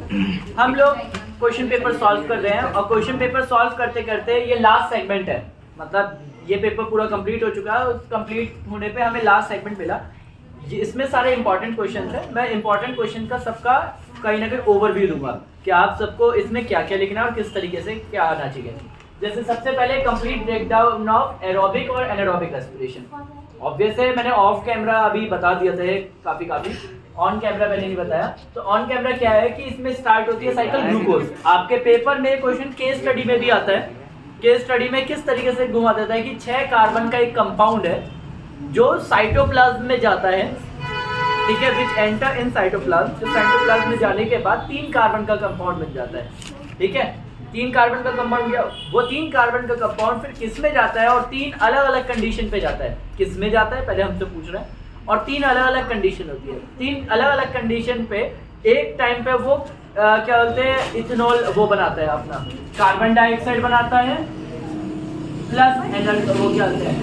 हम लोग question paper solve कर रहे हैं और क्वेश्चन पेपर सॉल्व करते करते ये लास्ट सेगमेंट है, मतलब ये पेपर पूरा कंप्लीट हो चुका है। उस कंप्लीट होने पे हमें लास्ट सेगमेंट मिला। इसमें सारे इंपॉर्टेंट क्वेश्चन है। मैं इंपॉर्टेंट क्वेश्चन का सबका कहीं ना कहीं ओवरव्यू दूंगा कि आप सबको इसमें क्या क्या लिखना है और किस तरीके से क्या आना चाहिए। जैसे सबसे पहले कंप्लीट ब्रेकडाउन ऑफ एरोबिक और एनारोबिक रेस्पिरेशन। ऑब्वियस है, मैंने ऑफ कैमरा अभी बता दिया था काफी ऑन कैमरा मैंने नहीं बताया। तो ऑन कैमरा क्या है कि इसमें स्टार्ट होती है साइकिल ग्लूकोज। आपके पेपर में क्वेश्चन केस स्टडी में भी आता है। केस स्टडी में किस तरीके से घुमा देता है कि 6 कार्बन का एक कंपाउंड है जो साइटोप्लाज्म में जाता है, ठीक है, विच एंटर इन साइटोप्लाज्म। जो साइटोप्लाज्म में जाने के बाद 3 कार्बन का कंपाउंड बन जाता है, ठीक है। 3 कार्बन का कंपाउंड गया, वो 3 कार्बन का कंपाउंड फिर किस में जाता है और 3 अलग अलग कंडीशन पे जाता है। किस में जाता है पहले हमसे पूछ रहे हैं, और 3 अलग अलग कंडीशन होती है। 3 अलग अलग कंडीशन पे एक टाइम पे वो क्या बोलते हैं, इथेनॉल वो बनाता है, अपना कार्बन डाइऑक्साइड बनाता है प्लस एनर्जी, वो क्या बोलते हैं,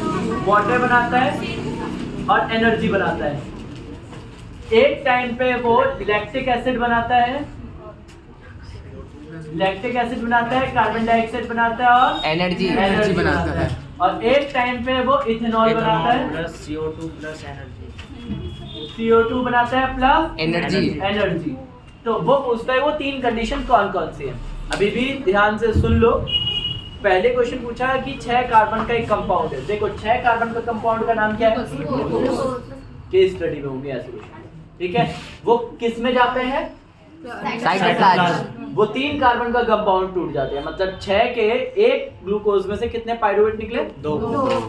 वाटर बनाता है और एनर्जी बनाता है। एक टाइम पे वो लैक्टिक एसिड बनाता है, कार्बन डाइऑक्साइड बनाता है और एनर्जी बनाता है। और एक टाइम पे वो इथेनॉल बनाता है plus CO2 plus energy, CO2 बनाता है प्लस एनर्जी। तो वो पूछता है वो 3 कंडीशन कौन कौन सी है। अभी भी ध्यान से सुन लो। पहले क्वेश्चन पूछा कि 6 कार्बन का एक कंपाउंड है। देखो 6 कार्बन का कंपाउंड का नाम क्या है, केस स्टडी में होंगे ऐसे क्वेश्चन, ठीक है। वो किस में जाते हैं, साइटोप्लाज्म। वो 3 कार्बन का कंपाउंड टूट जाते हैं, मतलब 6 के एक ग्लूकोज में से कितने पाइरुवेट निकले, 2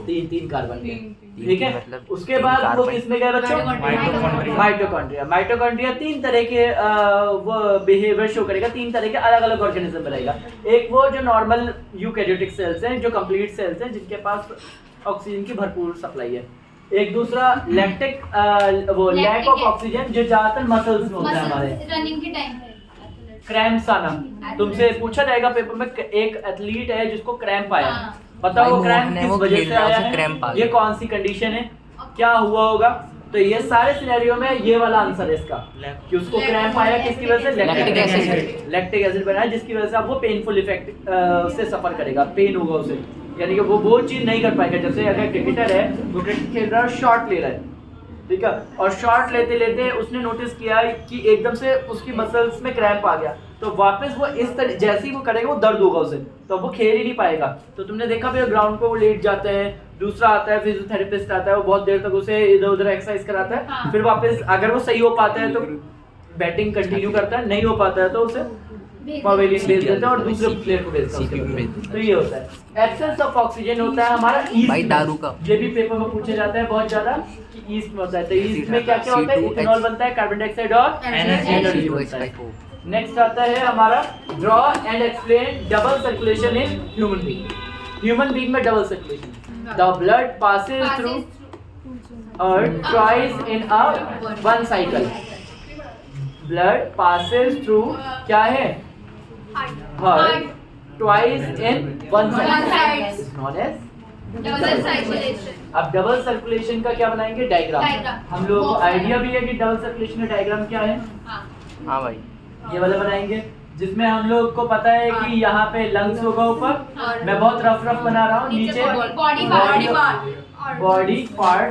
3 कार्बन के, ठीक है। मतलब उसके बाद वो किस में गए बच्चों, माइटोकॉन्ड्रिया 3 तरह के वो बिहेवियर शो करेगा, 3 तरह के अलग अलग ऑर्गेनिज्म बनाएगा। एक वो जो नॉर्मल यूकैरियोटिक सेल्स हैं, जो कंप्लीट सेल्स हैं, जिनके पास ऑक्सीजन की भरपूर सप्लाई है। एक दूसरा लैक्टिक वो लैक ऑफ ऑक्सीजन, जो ज्यादातर मसल्स में होता है हमारे, रनिंग के टाइम पे क्रैम्प्स आना। तुमसे पूछा जाएगा पेपर में, एक एथलीट है जिसको क्रैम्प आया, बताओ वो क्रैम्प किस वजह से आया है, ये कौन सी कंडीशन है, क्या हुआ होगा। तो ये सारे सिनेरियो में ये वाला आंसर है इसका कि उसको क्रैम्प आया किसकी वजह से, लैक्टिक एसिड बनाया, जिसकी वजह से अब वो पेनफुल इफेक्ट से सफर करेगा, पेन होगा उसे, यानी कि वो चीज नहीं कर पाएगा। जैसे अगर क्रिकेटर है, वो क्रिकेट खेल रहा है, शॉट ले रहा है, ठीक है, और शॉट लेते लेते उसने नोटिस किया कि एकदम से उसकी मसल्स में क्रैम्प आ गया, तो वापस वो इस तरह जैसे ही वो करेगा वो दर्द होगा उसे, तो वो खेल ही नहीं पाएगा। तो तुमने देखा भी ग्राउंड पे वो लेट जाते हैं, दूसरा आता है फिजियोथेरेपिस्ट आता है, वो बहुत देर तक उसे इधर उधर एक्सरसाइज कराता है, हाँ। फिर वापस अगर वो सही हो पाता है तो बैटिंग कंटिन्यू करता है, नहीं हो पाता है तो उसे पवेलियन भेज देते हैं और दूसरे प्लेयर को भेजते हैं। तो ये होता है एब्सेंस ऑफ ऑक्सीजन, होता है हमारा ईस्ट दारू का। ये भी पेपर में पूछा जाता है बहुत ज्यादा कि ईस्ट में होता है। तो ईस्ट में क्या क्या होता है, इथेनॉल बनता है, कार्बन डाइऑक्साइड और एनर्जी बनता है। नेक्स्ट आता है हमारा draw and explain double circulation in human being. Human being में double circulation, the blood passes through or twice in a one cycle. Blood passes through क्या है, heart, twice in one cycle is known as double circulation. अब double circulation का क्या बनाएंगे, diagram. हम लोगों को आइडिया भी है कि डबल सर्कुलेशन का डायग्राम क्या है, हाँ भाई, ये वाला बनाएंगे, जिसमें हम लोग को पता है कि यहाँ पे लंग्स होगा ऊपर, मैं बहुत रफ बना रहा हूँ, नीचे बॉडी पार्ट,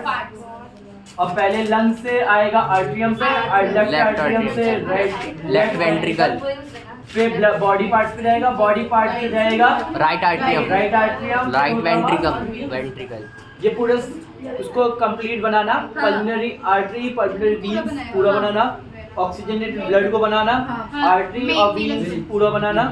और पहले लंग्स से आएगा आर्ट्रियम से, लेफ्ट आर्ट्रियम से लेफ्ट वेंट्रिकल, फिर बॉडी पार्ट पे जाएगा, बॉडी पार्ट पे जाएगा राइट आर्ट्रियम, राइट वेंट्रिकल। ये पूरा उसको कंप्लीट बनाना, पल्मोनरी आर्टरी, पल्मोनरी वीन्स पूरा बनाना, ऑक्सीजनेटेड ब्लड को बनाना, आर्टरी और वीन्स पूरा बनाना,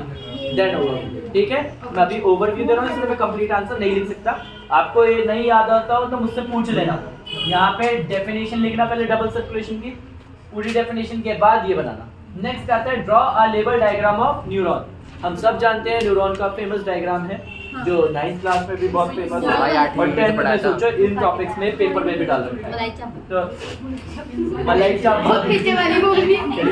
देन होगा, ठीक है। मैं अभी ओवरव्यू दे रहा हूँ, इसलिए मैं कंप्लीट आंसर नहीं लिख सकता। आपको ये नहीं याद आता हो तो मुझसे पूछ लेना। यहाँ पे डेफिनेशन लिखना पहले डबल सर्कुलेशन की, पूरी डेफिनेशन के बाद ये बनाना। नेक्स्ट आता है draw a label diagram of neuron. हम सब जानते हैं न्यूरॉन का फेमस डायग्राम है, जो 9th क्लास में भी बहुत फेमस है, और 10th में सोचो इन टॉपिक्स में पेपर में भी डाल रखा है। तो मलाई चाप,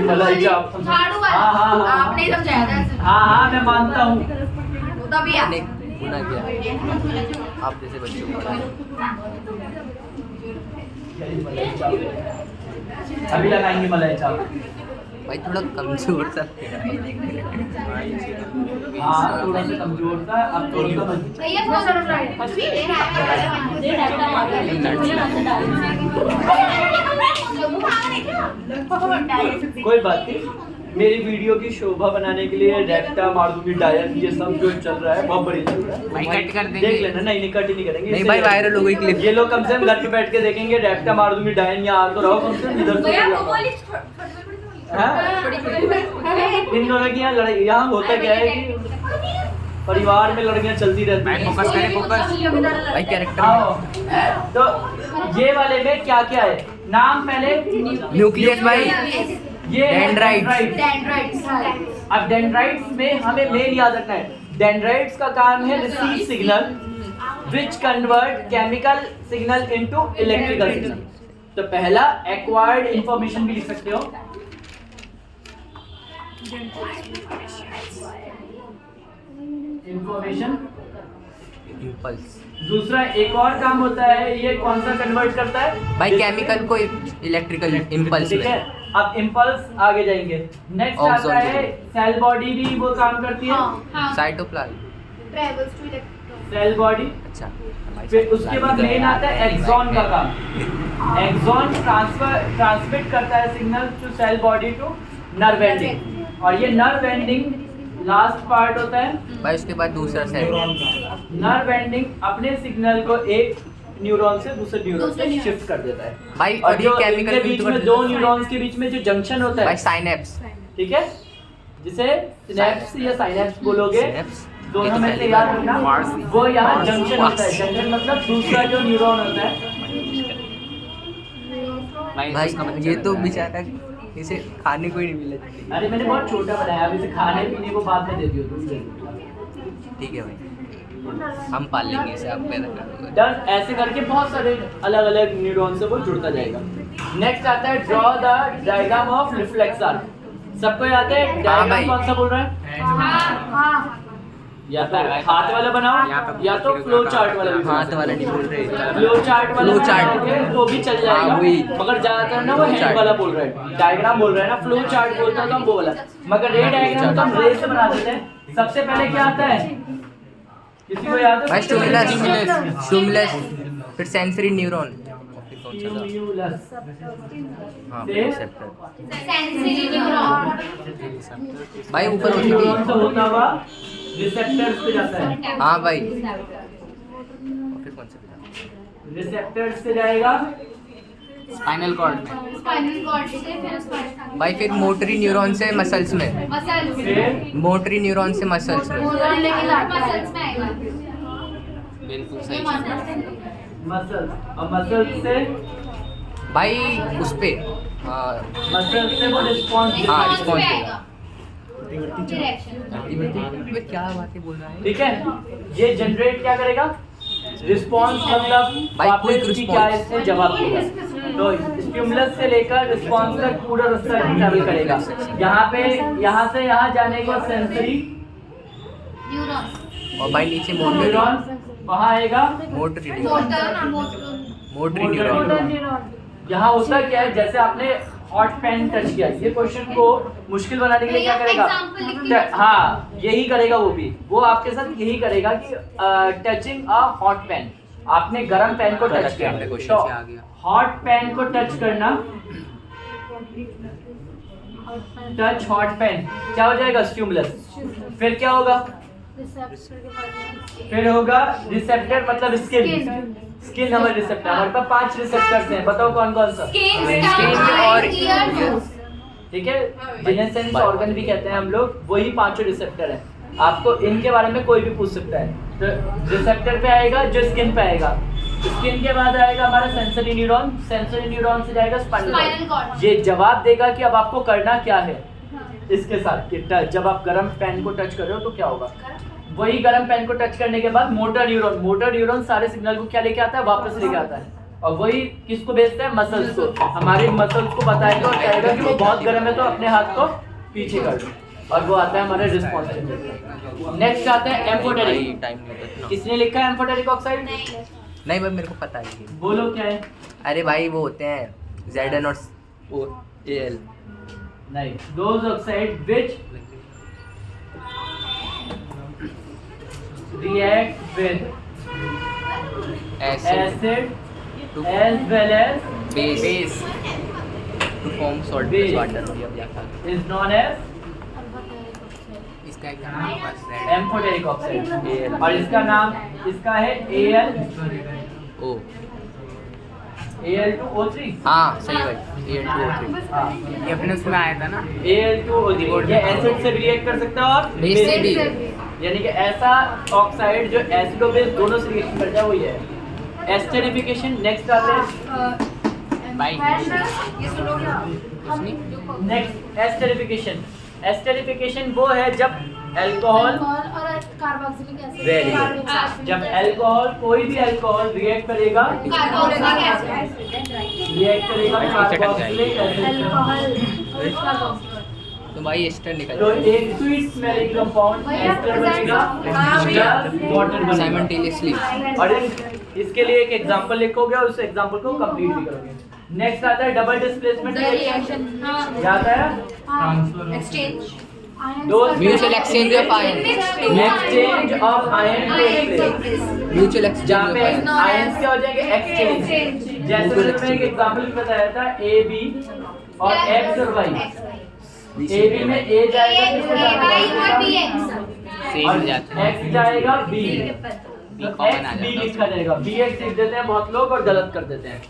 मलाई चाप, आपने समझाया था, हाँ मैं मानता हूँ, तभी आप जैसे बच्चों को अभी लगाएंगे मलाई चाप। भाई थोड़ा कमजोर सा हाँ थोड़ा सा कमजोर था, अब थोड़ा सा कोई बात नहीं, मेरी वीडियो की शोभा बनाने के लिए रेक्टा मार दूंगी, डायन, ये सब जो चल रहा है बहुत बढ़िया चल रहा है भाई कट कर देंगे, देख लेना। नहीं कट ही नहीं करेंगे, नहीं भाई वायरल हो गई क्लिप। ये लोग कम से कम घर पे बैठ के देखेंगे, रेक्टा मार दूंगी डायन, यहाँ आ तो रहो कम से कम, इधर से इन दोनों की यहाँ लड़ाई, यहाँ होता क्या है कि परिवार में लड़ाइयाँ चलती रहती हैं। फोकस करें, फोकस भाई कैरेक्टर। तो ये वाले में क्या क्या है, नाम पहले न्यूक्लियस भाई, ये डेंड्राइट्स। अब डेंड्राइट्स में हमें मेन याद रखना है, डेंड्राइट्स का काम है receive signal which convert chemical signal into electrical signal. तो पहला एक्वायर्ड इंफॉर्मेशन भी लिख सकते हो, इंफॉर्मेशन, इम्पल्स। दूसरा एक और काम होता है, ये कौन सा कन्वर्ट करता है भाई केमिकल को इलेक्ट्रिकल इम्पल्स ठीक है। अब इम्पल्स आगे जाएंगे, नेक्स्ट आता है सेल बॉडी, भी वो काम करती है, साइटोप्लाज्म, सेल बॉडी। अच्छा फिर उसके बाद मेन आता है एक्सॉन का काम, एक्सॉन ट्रांसमिट करता है signal to cell body to nerve ending, और ये नर्व एंडिंग लास्ट पार्ट होता है। भाई उसके बाद दूसरा सेल, नर्व एंडिंग अपने सिग्नल को एक न्यूरॉन से दूसरे न्यूरॉन से शिफ्ट कर देता है भाई, और और ये जो केमिकल इनके बीच में दो न्यूरॉन्स के बीच में जो जंक्शन होता भाई है साइनेप्स, ठीक है, जिसे सिनेप्स या साइनेप्स बोलोगे, सिनेप्स, दोनों में से याद रखना, वो यहाँ जंक्शन होता है। जंक्शन मतलब दूसरा जो न्यूरॉन होता है। भाई ये तो बेचारा इसे खाने को ही नहीं मिला। अरे मैंने बहुत छोटा बनाया, अब इसे खाने पीने को बाद में दे दियो तुम। ठीक है भाई, हम पाल लेंगे इसे, आप पैदा कर दो। डन। ऐसे करके बहुत सारे अलग अलग न्यूरॉन से वो जुड़ता जाएगा। नेक्स्ट आता है draw the diagram of reflex arc. सबको याद है डायग्राम कौन सा बोल रहा है? या तो हाथ वाला बनाओ या तो फ्लो चार्ट वाला। हाथ वाला नहीं बोल रहे, फ्लो चार्ट वाला, फ्लो चार्ट तो भी चल जाएगा, मगर ज्यादातर ना वो हैंड वाला बोल रहा है, डायग्राम बोल रहा है ना। फ्लो चार्ट बोलता तो हम वो वाला, मगर रे डायग्राम तो हम रे से बना देते हैं। सबसे पहले क्या आता है, किसी को याद है? भाई स्टिमुलस, फिर सेंसरी न्यूरॉन, स्टिमुलस, हाँ फिर रिसेप्टर, भाई ऊपर होती न्यूरॉन थी, से होता हुआ रिसेप्टर्स पे जाता है। हाँ भाई, फिर कौन सा रिसेप्टर्स पे जाएगा स्पाइनल कॉर्ड में, भाई, फिर मोटरी न्यूरॉन से मसल्स में, फिर मोटरी न्यूरॉन से मसल्स में, बिल्कुल सही। मसल, और मसल से भाई उस पे मसल से वो रिस्पॉन्स, हाँ रिस्पॉन्स देगा। क्या बातें बोल रहा है, ठीक है। ये जनरेट क्या करेगा, रिस्पॉन्स, मतलब भाई वापस क्विक की क्या रिस्पॉन्स, इसने जवाब देगा। तो स्टिमुलस से लेकर रिस्पॉन्स तक पूरा रास्ता ट्रैवल करेगा। यहाँ पे यहाँ से यहाँ जाने को सेंसरी और भाई नीचे मोटरी, न्यूरॉन, वहाँ आएगा मोटरी न्यूरॉन। यहाँ होता क्या है, जैसे आपने हॉट पेन टच किया, ये क्वेश्चन को मुश्किल बनाने के लिए क्या करेगा, हाँ यही करेगा वो आपके साथ यही करेगा कि टचिंग अ हॉट पेन, आपने गरम पेन को टच किया, तो हॉट पेन को टच करना, टच हॉट पेन, क्या हो जाएगा, स्टिमुलस। फिर क्या होगा, फिर होगा रिसेप्टर, मतलब स्किन, स्किन हमारे रिसेप्टर, हमारे पास 5 रिसेप्टर्स हैं, बताओ कौन कौन सा। स्किन और ठीक है, जिन्हें सेंस ऑर्गन भी कहते हैं हम लोग, वही 5 रिसेप्टर हैं। आपको इनके बारे में कोई भी पूछ सकता है। तो रिसेप्टर पे आएगा जो स्किन पे आएगा, स्किन के बाद आएगा हमारा सेंसरी न्यूरॉन, सेंसरी न्यूरॉन से जाएगा स्पाइनल कॉर्ड। ये जवाब देगा कि अब आपको करना क्या है इसके साथ, कि जब आप गर्म पेन को टच कर रहे हो तो क्या होगा। वही गर्म पेन को टच करने के बाद मोटर न्यूरॉन सारे सिग्नल को क्या लेके आता है, वापस लेके आता है, और वही किसको भेजता है, मसल्स को। हमारे मसल्स को बताएगा और कहेगा कि वो बहुत गर्म है तो अपने हाथ को पीछे कर दो, और वो आता है हमारे रिस्पॉन्स। नेक्स्ट आता है एम्फोटेरिक। किसने लिखा है एम्फोटेरिक ऑक्साइड? नहीं भाई मेरे को पता है, बोलो क्या है। अरे भाई वो होते हैं Zn और AL, नहीं, those oxide which react with acid to as well as base to form salt plus base water. ये अब जाता है। is known as इसका एग्जाम्पल बस एम्फोटेरिक ऑक्साइड, और इसका नाम इसका है ओ Al2O3। हाँ सही भाई, Al2O3। हाँ, ये अपने उसमें आया था ना। Al2O3 ये एसिड से भी रिएक्ट कर सकता है और बेस से भी। यानी कि ऐसा ऑक्साइड जो एसिड और बेस दोनों से रिएक्शन कर जाए वही है। एस्टरिफिकेशन नेक्स्ट आते हैं। भाई नेक्स्ट एस्टरिफिकेशन। एस्टरिफिकेशन वो है जब अल्कोहल और कार्बोक्सिलिक एसिड, Very good। जब अल्कोहल कोई भी अल्कोहल रिएक्ट करेगा carboxylic acid, carboxylic acid alcohol और कार्बोक्सिलिक। तो भाई एस्टर निकल तो एक स्वीट स्मेलिंग कंपाउंड एस्टर बनेगा या वाटर बनेगा साइमल्टेनियसली। और इसके लिए एक एग्जांपल लिखोगे और उस एग्जांपल को कंप्लीट भी करोगे। नेक्स्ट आता है डबल डिस्प्लेसमेंट रिएक्शन। क्या आता है? Exchange, mutual exchange of ion. Exchange of ion mutual exchange जहाँ ऑफ पे आयन। आयंस क्या हो जाएंगे? एक्सचेंज। जैसे मैंने एक एग्जांपल बताया था AB और X और Y। AB में A जाएगा सेम और जाता है। X जाएगा B। B तो कॉमन आ X B जाता है। लिखा जाएगा। BX लिख देते हैं बहुत लोग और गलत कर देते हैं।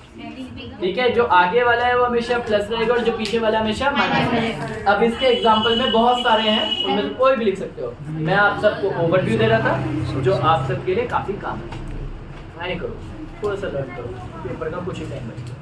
ठीक है, जो आगे वाला है वो हमेशा प्लस रहेगा और जो पीछे वाला हमेशा माइनस रहेगा। अब इसके एग्जांपल में बहुत सारे हैं, उनमें से कोई भी लिख सकते हो। मैं आप सबको ओवरव्यू दे रहा था जो आप सबके लिए काफी काम है। ट्राई करो, थोड़ा सा लर्न करो, पेपर का कुछ ही टाइम बचेगा।